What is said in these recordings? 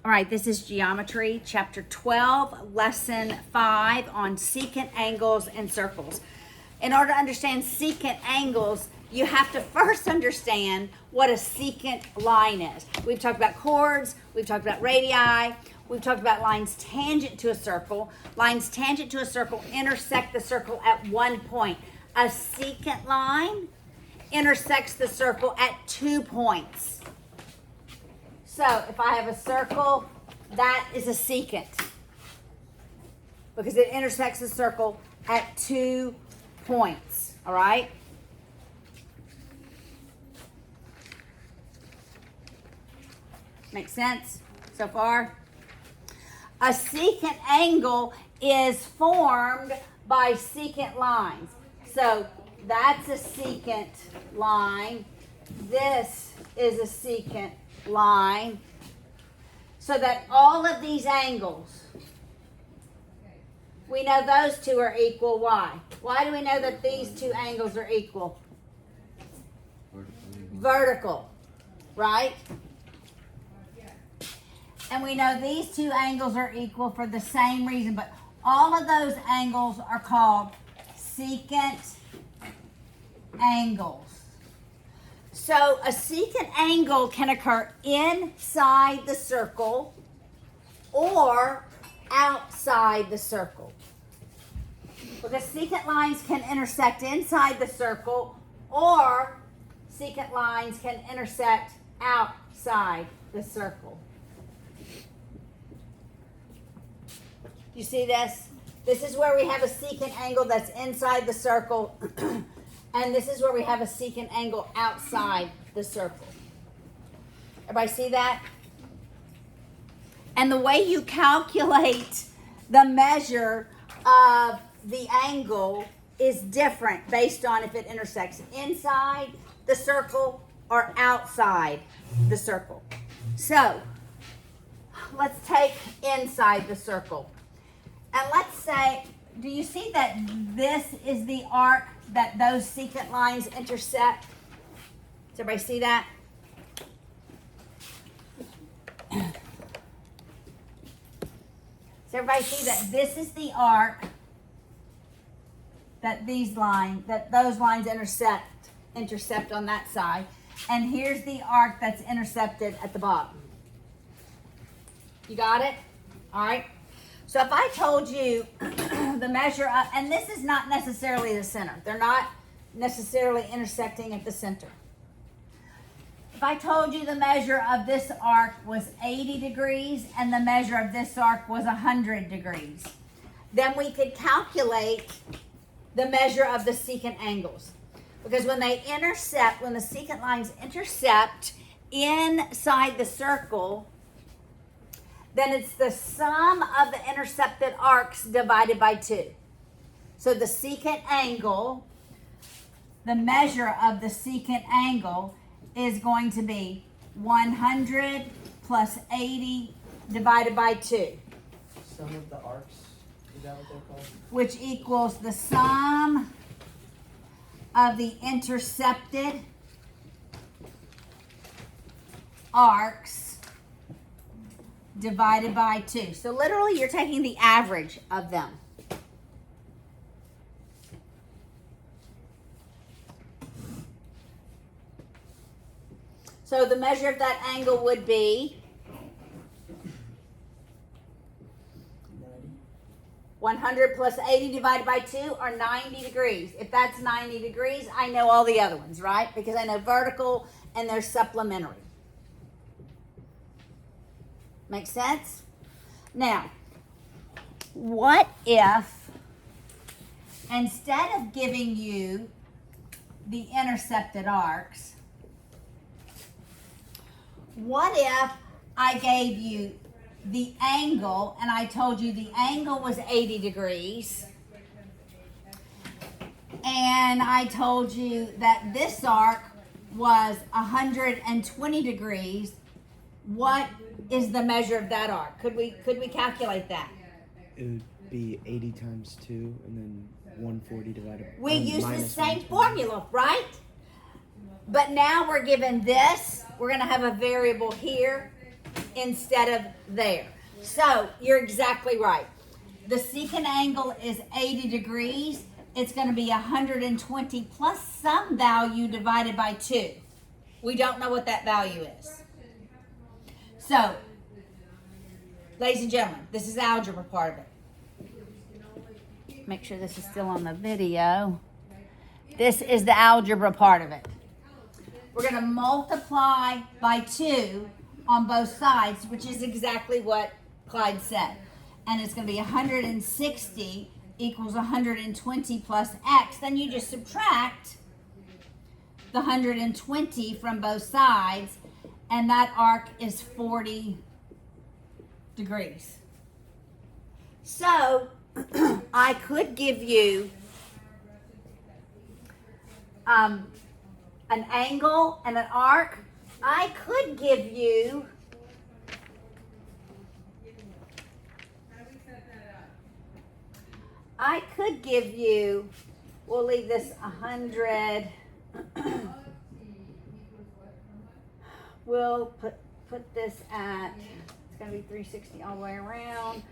All right, this is Geometry, Chapter 12, Lesson 5 on secant angles and circles. In order to understand secant angles, you have to first understand what a secant line is. We've talked about chords, we've talked about radii, we've talked about lines tangent to a circle. Lines tangent to a circle intersect the circle at one point. A secant line intersects the circle at 2 points. So if I have a circle, that is a secant because it intersects the circle at 2 points, all right? Make sense so far? A secant angle is formed by secant lines. So that's a secant line. This is a secant line. So that all of these angles, we know those two are equal. Why? Why do we know that these two angles are equal? Vertical, right? And we know these two angles are equal for the same reason, but all of those angles are called secant angles. So a secant angle can occur inside the circle or outside the circle. Because secant lines can intersect inside the circle or secant lines can intersect outside the circle. You see this? This is where we have a secant angle that's inside the circle. And this is where we have a secant angle outside the circle. Everybody see that? And the way you calculate the measure of the angle is different based on if it intersects inside the circle or outside the circle. So, let's take inside the circle. And let's say, do you see that this is the arc that those secant lines intersect? Does everybody see that? Does everybody see that this is the arc that those lines intercept on that side, and here's the arc that's intercepted at the bottom. You got it? All right. So if I told you the measure of, and this is not necessarily the center. They're not necessarily intersecting at the center. If I told you the measure of this arc was 80 degrees and the measure of this arc was 100 degrees, then we could calculate the measure of the secant angles. Because when they intercept, when the secant lines intercept inside the circle, then it's the sum of the intercepted arcs divided by 2. So the secant angle, the measure of the secant angle is going to be 100 plus 80 divided by 2. Sum of the arcs, is that what they're called? Which equals the sum of the intercepted arcs divided by 2. So literally you're taking the average of them. So the measure of that angle would be 100 plus 80 divided by 2 or 90 degrees. If that's 90 degrees, I know all the other ones, right? Because I know vertical and they're supplementary. Make sense? Now, what if instead of giving you the intercepted arcs, what if I gave you the angle and I told you the angle was 80 degrees and I told you that this arc was 120 degrees, what is the measure of that arc? Could we calculate that? It would be 80 times 2 and then 140 divided by... We use the same formula, right? But now we're given this. We're going to have a variable here. instead of there. So you're exactly right. The secant angle is 80 degrees. It's going to be 120 plus some value divided by 2. We don't know what that value is. So, ladies and gentlemen, this is the algebra part of it. Make sure this is still on the video. This is the algebra part of it. We're going to multiply by 2 on both sides, which is exactly what Clyde said. And it's going to be 160 equals 120 plus x. Then you just subtract the 120 from both sides, and that arc is 40 degrees. So I could give you an angle and an arc. I could give you we'll leave this 100. We'll put this at, it's going to be 360 all the way around.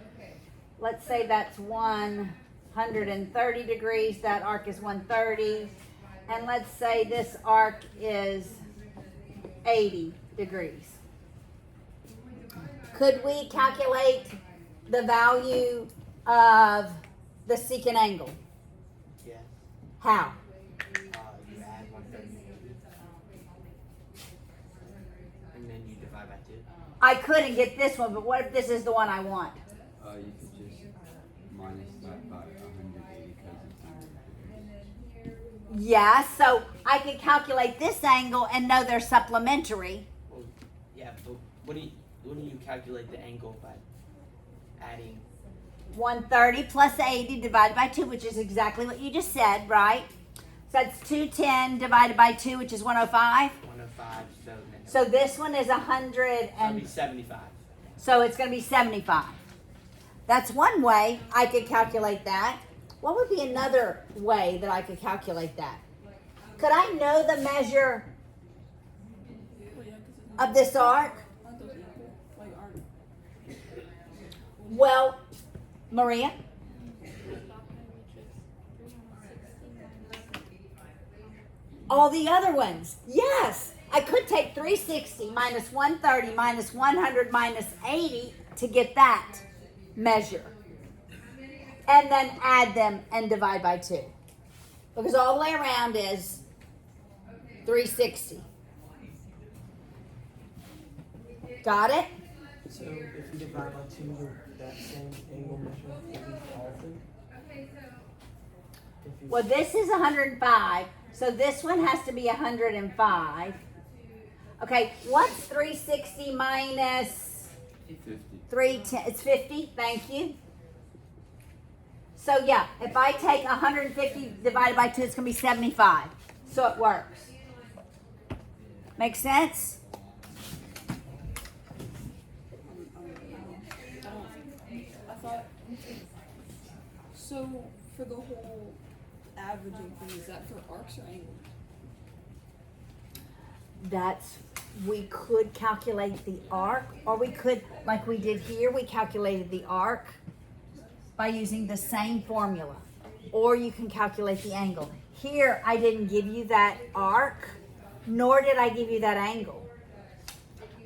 Let's say that's 130 degrees. That arc is 130. And let's say this arc is 80 degrees. Could we calculate the value of the secant angle? Yeah. How? You add 130. And then you divide by 2. I couldn't get this one, but what if this is the one I want? You could just minus that by 180 because it's 100 degrees. Yeah, so I could calculate this angle and know they're supplementary. Well, yeah, but wouldn't you calculate the angle by adding? 130 plus 80 divided by 2, which is exactly what you just said, right? So that's 210 divided by 2, which is 105. 105, So this one is 100 that'd and be 75. so it's going to be 75. That's one way I could calculate that. What would be another way that I could calculate that? Could I know the measure of this arc? Well, Maria? All the other ones. Yes. I could take 360 minus 130 minus 100 minus 80 to get that measure. And then add them and divide by 2. Because all the way around is 360. Got it? So if you divide by 2 with that same angle measure, will be altered? Well, this is 105, so this one has to be 105. Okay, what's 360 minus 50. 310? It's 50, thank you. So yeah, if I take 150 divided by 2, it's going to be 75. So it works. Make sense? I thought, so for the whole averaging thing, is that for arcs or angles? We could calculate the arc, or we could, like we did here, we calculated the arc by using the same formula. Or you can calculate the angle. Here, I didn't give you that arc, nor did I give you that angle.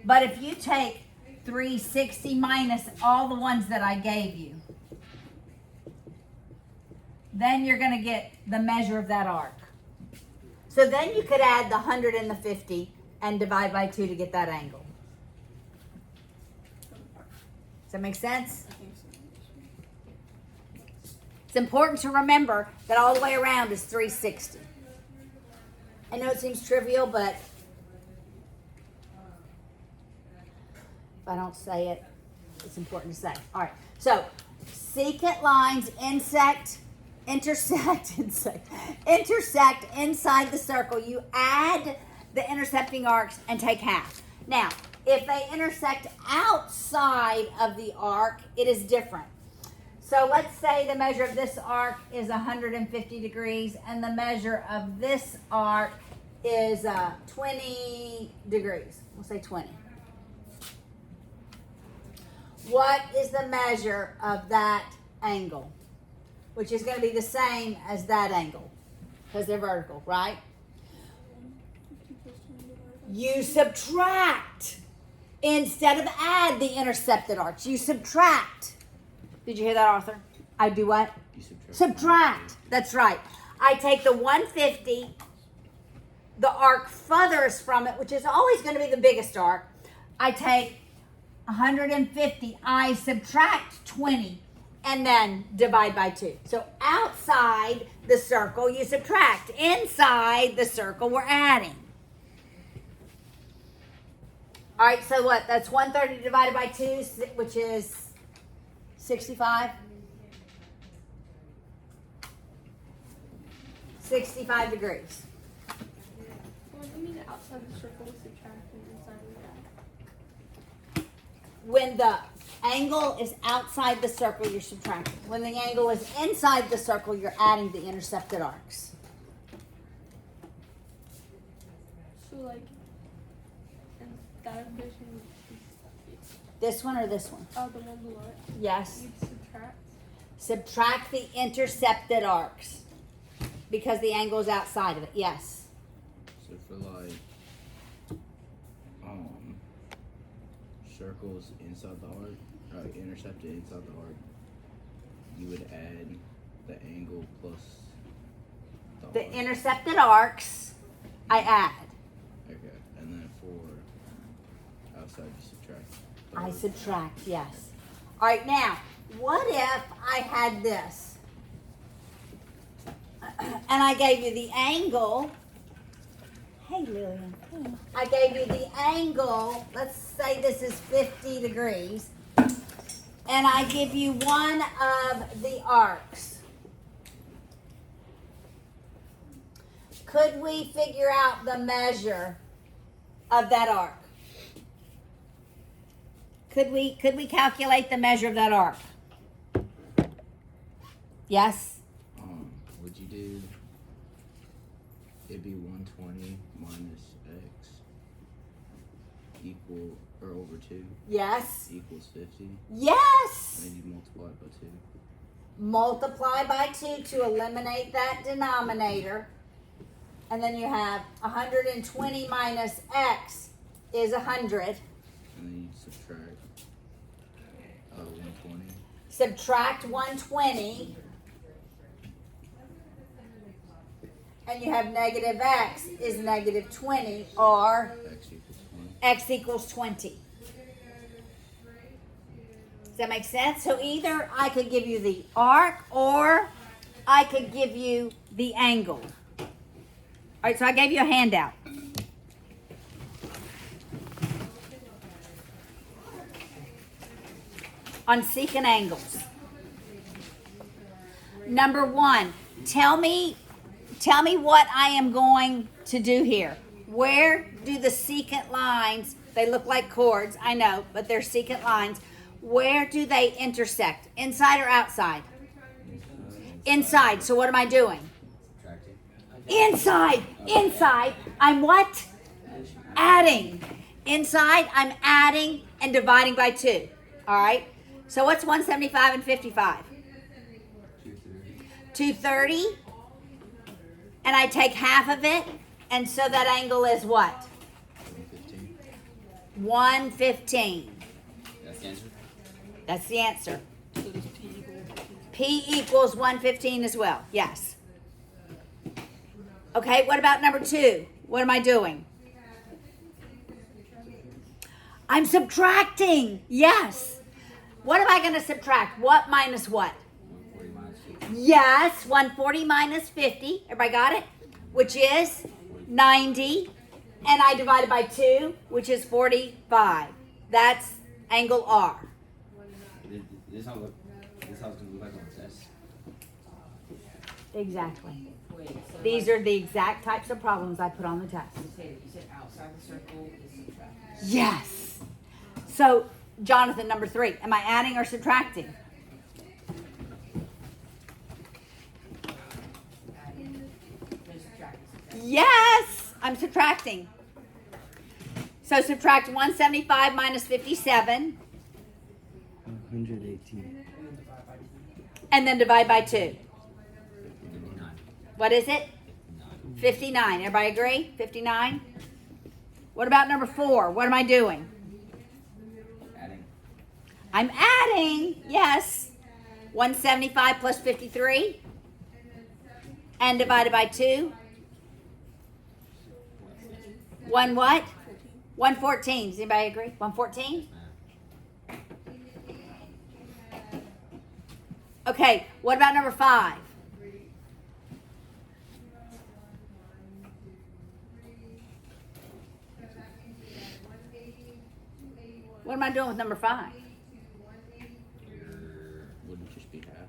But if you take 360 minus all the ones that I gave you, then you're going to get the measure of that arc. So then you could add the 100 and the 50 and divide by 2 to get that angle. Does that make sense? I think so. It's important to remember that all the way around is 360. I know it seems trivial, but if I don't say it, it's important to say. All right, so secant lines intersect inside the circle. You add the intercepting arcs and take half. Now, if they intersect outside of the arc, it is different. So let's say the measure of this arc is 150 degrees and the measure of this arc is 20 degrees. We'll say 20. what is the measure of that angle? Which is going to be the same as that angle, because they're vertical, right? 50 plus 20 divided by You subtract instead of add the intercepted arcs. You subtract. Did you hear that, Arthur? I do what? You subtract. Subtract. That's right. I take the 150, the arc furthest from it, which is always going to be the biggest arc. I take 150. I subtract 20 and then divide by 2. So outside the circle, you subtract. Inside the circle, we're adding. All right, so what? That's 130 divided by 2, which is 65. 65 degrees. Well, you mean outside the circle, we subtract and inside we add. When the angle is outside the circle, you're subtracting. When the angle is inside the circle, you're adding the intercepted arcs. So like, and that equation, This one or this one? the one below it, Yes. you'd subtract. Subtract the intercepted arcs because the angle is outside of it. Yes. So for like circles inside the arc, intercepted inside the arc, you would add the angle plus The arc. intercepted arcs, I add. Okay, and then for outside you subtract. the I arc. subtract, yes. All right, now, what if I had this? And I gave you the angle. Hey, Lillian. I gave you the angle. Let's say this is 50 degrees. And I give you one of the arcs. Could we figure out the measure of that arc? Could we calculate the measure of that arc? Yes? Would you do? It'd be 120 minus x equal or over 2 Yes? equals 50. Yes! And then you multiply it by 2. Multiply by 2 to eliminate that denominator. And then you have 120 minus x is 100. And then you subtract 120. Subtract 120. And you have negative x is negative 20, or X equals 20. x equals 20. Does that make sense? So either I could give you the arc or I could give you the angle. All right, so I gave you a handout. On secant angles. Number 1, tell me what I am going to do here. Where do the secant lines, they look like chords, I know, but they're secant lines. Where do they intersect? Inside or outside? Inside. So what am I doing? Subtracting. Inside. Inside. I'm what? Adding. Inside, I'm adding and dividing by 2. All right? So what's 175 and 55? 230. And I take half of it, and so that angle is what? 115. 115. That's the answer. That's the answer. So does P equal 50? P equals 115 as well. Yes. Okay, what about number 2? What am I doing? I'm subtracting. Yes. What am I going to subtract? What minus what? 140 minus 50. Yes, 140 minus 50. Everybody got it? Which is 90. And I divided by 2, which is 45. That's angle R. This is how it's going to look like on the test. Exactly. Wait, so These are the exact types of problems I put on the test. you said outside the circle is subtract. Yes. So, Jonathan, number 3. Am I adding or subtracting? Adding. No, subtract. Yes, I'm subtracting. So subtract 175 minus 57. 118. And then divide by 2. 59. What is it? 59. Everybody agree? 59? What about number 4? What am I doing? Adding. I'm adding, yes, 175 plus 53. And divided by 2. 1 what? 114. Does anybody agree? 114? Okay, what about number 5? What am I doing with number 5? Wouldn't just be half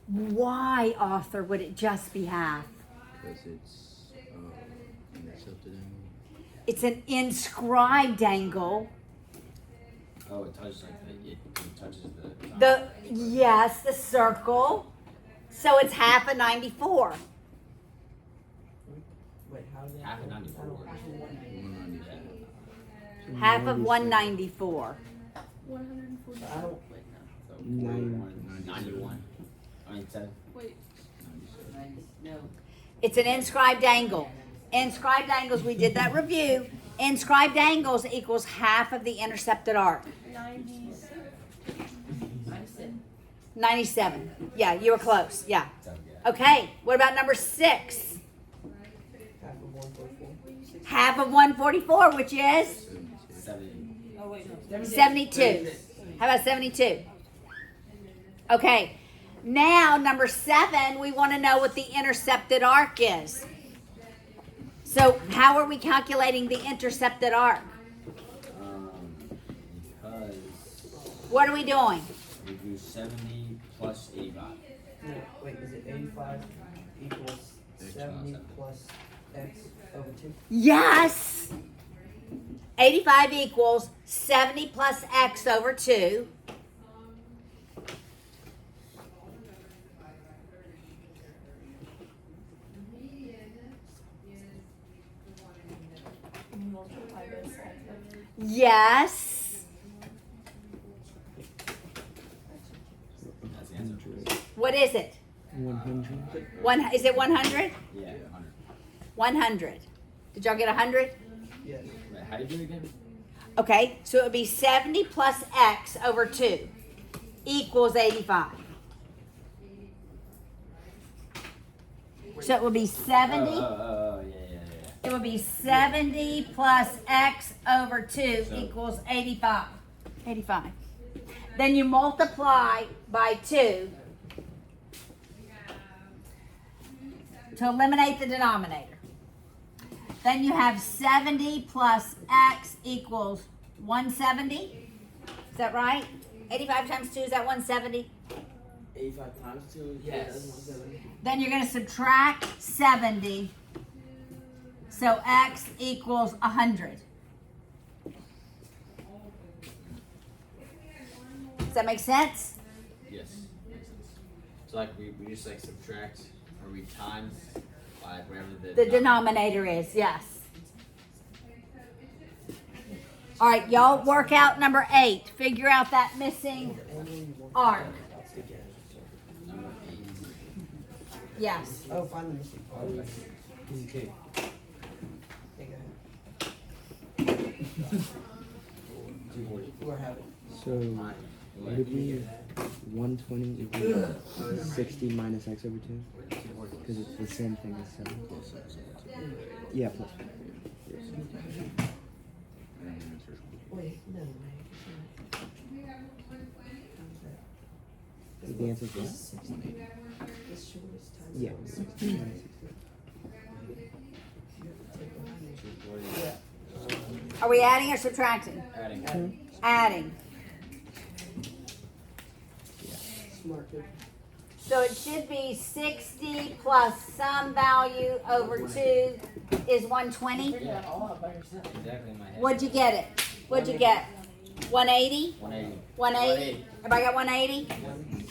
Why, Arthur, would it just be half? because it's intercepted angle. It's an inscribed angle. Oh, it touches it touches Yes, the circle. So it's half of 94. Wait, how did half of 94. 194. Half of 194. 140. I don't. Wait, no. So 91. 91. I mean 7. Wait. 97. No. It's an inscribed angle. Inscribed angles, we did that review. Inscribed angles equals half of the intercepted arc. 96. 97. Yeah, you were close. Yeah. So, yeah. Okay, what about number 6? Half of 144. Half of 144, which is 70. Oh, wait, no. 72. How about 72? Okay, now number 7, we want to know what the intercepted arc is. So how are we calculating the intercepted arc? Because What are we doing? we do 70 plus 85. No, wait, is it 85 equals 70 plus x over 2? Yes! 85 equals 70 plus x over 2. Yes. That's the answer. What is it? 100. Is it 100? Yeah, 100. 100. Did y'all get 100? Yes. Wait, how do you do it again? Okay, so it would be 70 plus x over 2 equals 85. So it would be 70. Yeah. It would be 70 plus x over 2 So- equals 85. 85. Then you multiply by 2 to eliminate the denominator. Then you have 70 plus x equals 170. Is that right? 85 times 2, is that 170? 85 times 2? Yes. That's 170. Then you're going to subtract 70. So x equals 100. Does that make sense? Yes. Makes sense. So like we just like subtract or we times by whatever The denominator is, yes. All right, y'all work out number 8. Figure out that missing arc. number 8. Yes. Oh, find the missing part. Okay. Yeah, go ahead. Or have it. So, would it be 120 equals 60 minus x over 2? Because it's the same thing as 7. Yeah, plus. Wait, no. The answer is what? The shortest time. Yeah. 60 minus 60. Yeah. Are we adding or subtracting? Adding. Adding. Smart kid. So it should be 60 plus some value over 2 is 120. Yeah, all up by yourself. Exactly in my head. What'd you get it? What'd you get? 180? 180. 180? Everybody got 180?